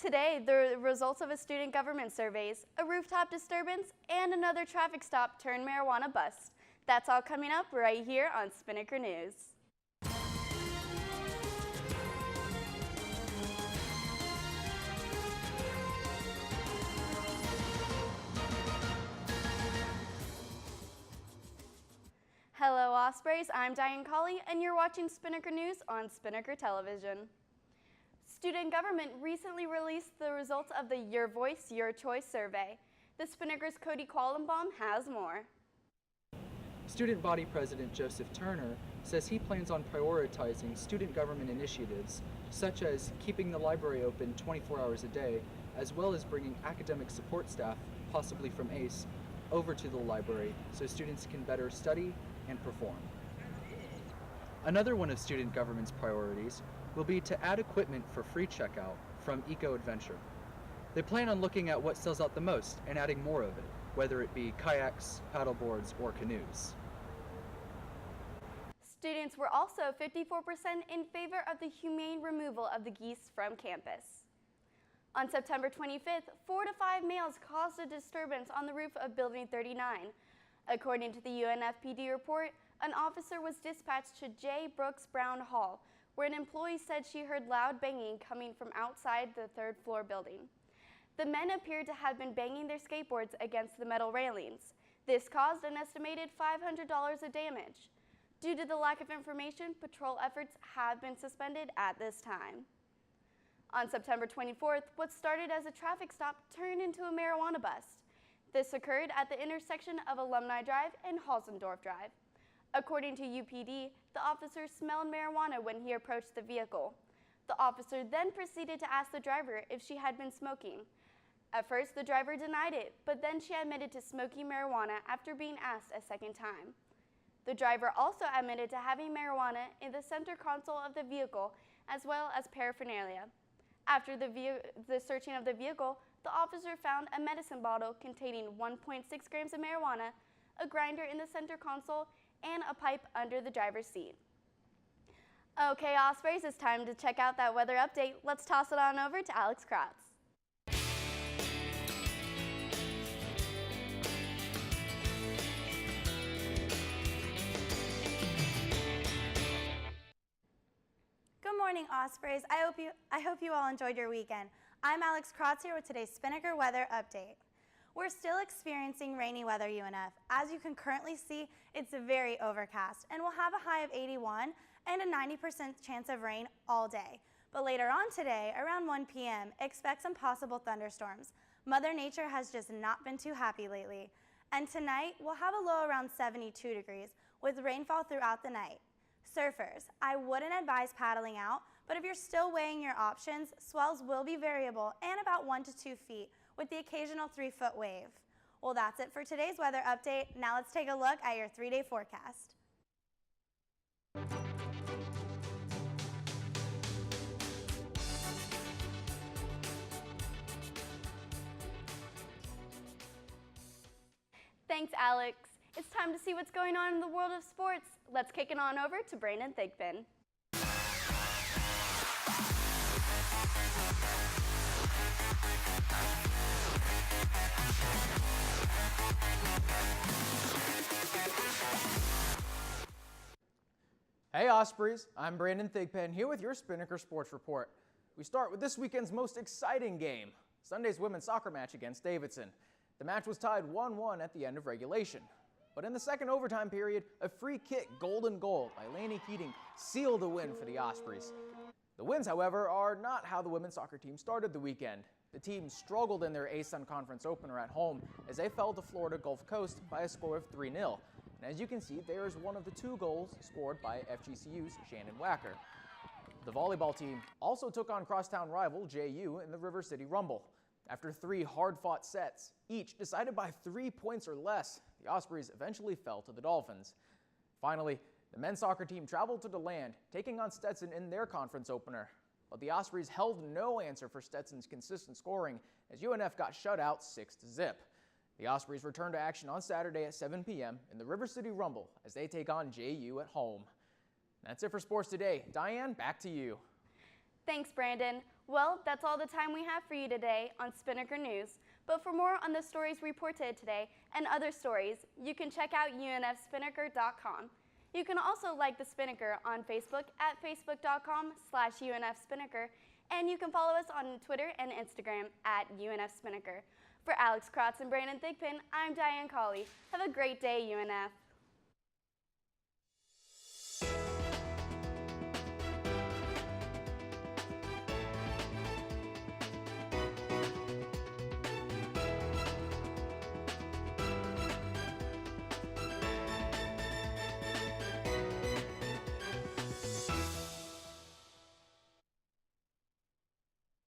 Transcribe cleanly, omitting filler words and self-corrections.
Today, the results of a student government surveys, a rooftop disturbance, and another traffic stop turned marijuana bust. That's all coming up right here on Spinnaker News. Hello Ospreys, I'm Diane Colley and you're watching Spinnaker News on Spinnaker Television. Student government recently released the results of the Your Voice, Your Choice survey. The Spinnaker's Cody Quallenbaum has more. Student Body President Joseph Turner says he plans on prioritizing student government initiatives such as keeping the library open 24 hours a day, as well as bringing academic support staff, possibly from ACE, over to the library so students can better study and perform. Another one of student government's priorities will be to add equipment for free checkout from Eco Adventure. They plan on looking at what sells out the most and adding more of it, whether it be kayaks, paddleboards, or canoes. Students were also 54% in favor of the humane removal of the geese from campus. On September 25th, 4 to 5 males caused a disturbance on the roof of Building 39. According to the UNFPD report, an officer was dispatched to J. Brooks Brown Hall, where an employee said she heard loud banging coming from outside the third-floor building. The men appeared to have been banging their skateboards against the metal railings. This caused an estimated $500 of damage. Due to the lack of information, patrol efforts have been suspended at this time. On September 24th, what started as a traffic stop turned into a marijuana bust. This occurred at the intersection of Alumni Drive and Halsendorf Drive. According to UPD, the officer smelled marijuana when he approached the vehicle. The officer then proceeded to ask the driver if she had been smoking. At first, the driver denied it, but then she admitted to smoking marijuana after being asked a second time. The driver also admitted to having marijuana in the center console of the vehicle, as well as paraphernalia. After the searching of the vehicle, the officer found a medicine bottle containing 1.6 grams of marijuana, a grinder in the center console, and a pipe under the driver's seat. Okay, Ospreys, it's time to check out that weather update. Let's toss it on over to Alex Kratz. Good morning, Ospreys. I hope you all enjoyed your weekend. I'm Alex Kratz here with today's Spinnaker weather update. We're still experiencing rainy weather, UNF. As you can currently see, it's very overcast, and we'll have a high of 81 and a 90% chance of rain all day. But later on today, around 1 p.m., expect some possible thunderstorms. Mother Nature has just not been too happy lately. And tonight, we'll have a low around 72 degrees, with rainfall throughout the night. Surfers, I wouldn't advise paddling out, but if you're still weighing your options, swells will be variable and about 1 to 2 feet, with the occasional 3-foot wave. Well, that's it for today's weather update. Now let's take a look at your 3-day forecast. Thanks, Alex. It's time to see what's going on in the world of sports. Let's kick it on over to Brandon Thigpen. Hey Ospreys, I'm Brandon Thigpen here with your Spinnaker Sports Report. We start with this weekend's most exciting game, Sunday's women's soccer match against Davidson. The match was tied 1-1 at the end of regulation. But in the second overtime period, a free kick golden goal by Lainey Keating sealed the win for the Ospreys. The wins, however, are not how the women's soccer team started the weekend. The team struggled in their ASUN conference opener at home as they fell to Florida Gulf Coast by a score of 3-0. And as you can see, there is one of the 2 goals scored by FGCU's Shannon Wacker. The volleyball team also took on crosstown rival JU in the River City Rumble. After 3 hard-fought sets, each decided by 3 points or less, the Ospreys eventually fell to the Dolphins. Finally, the men's soccer team traveled to DeLand, taking on Stetson in their conference opener. But the Ospreys held no answer for Stetson's consistent scoring as UNF got shut out 6-0. The Ospreys return to action on Saturday at 7 p.m. in the River City Rumble as they take on JU at home. That's it for sports today. Diane, back to you. Thanks, Brandon. Well, that's all the time we have for you today on Spinnaker News. But for more on the stories reported today and other stories, you can check out unfspinnaker.com. You can also like the Spinnaker on Facebook at facebook.com/UNFSpinnaker, and you can follow us on Twitter and Instagram at UNFSpinnaker. For Alex Kratz and Brandon Thigpen, I'm Diane Colley. Have a great day, UNF.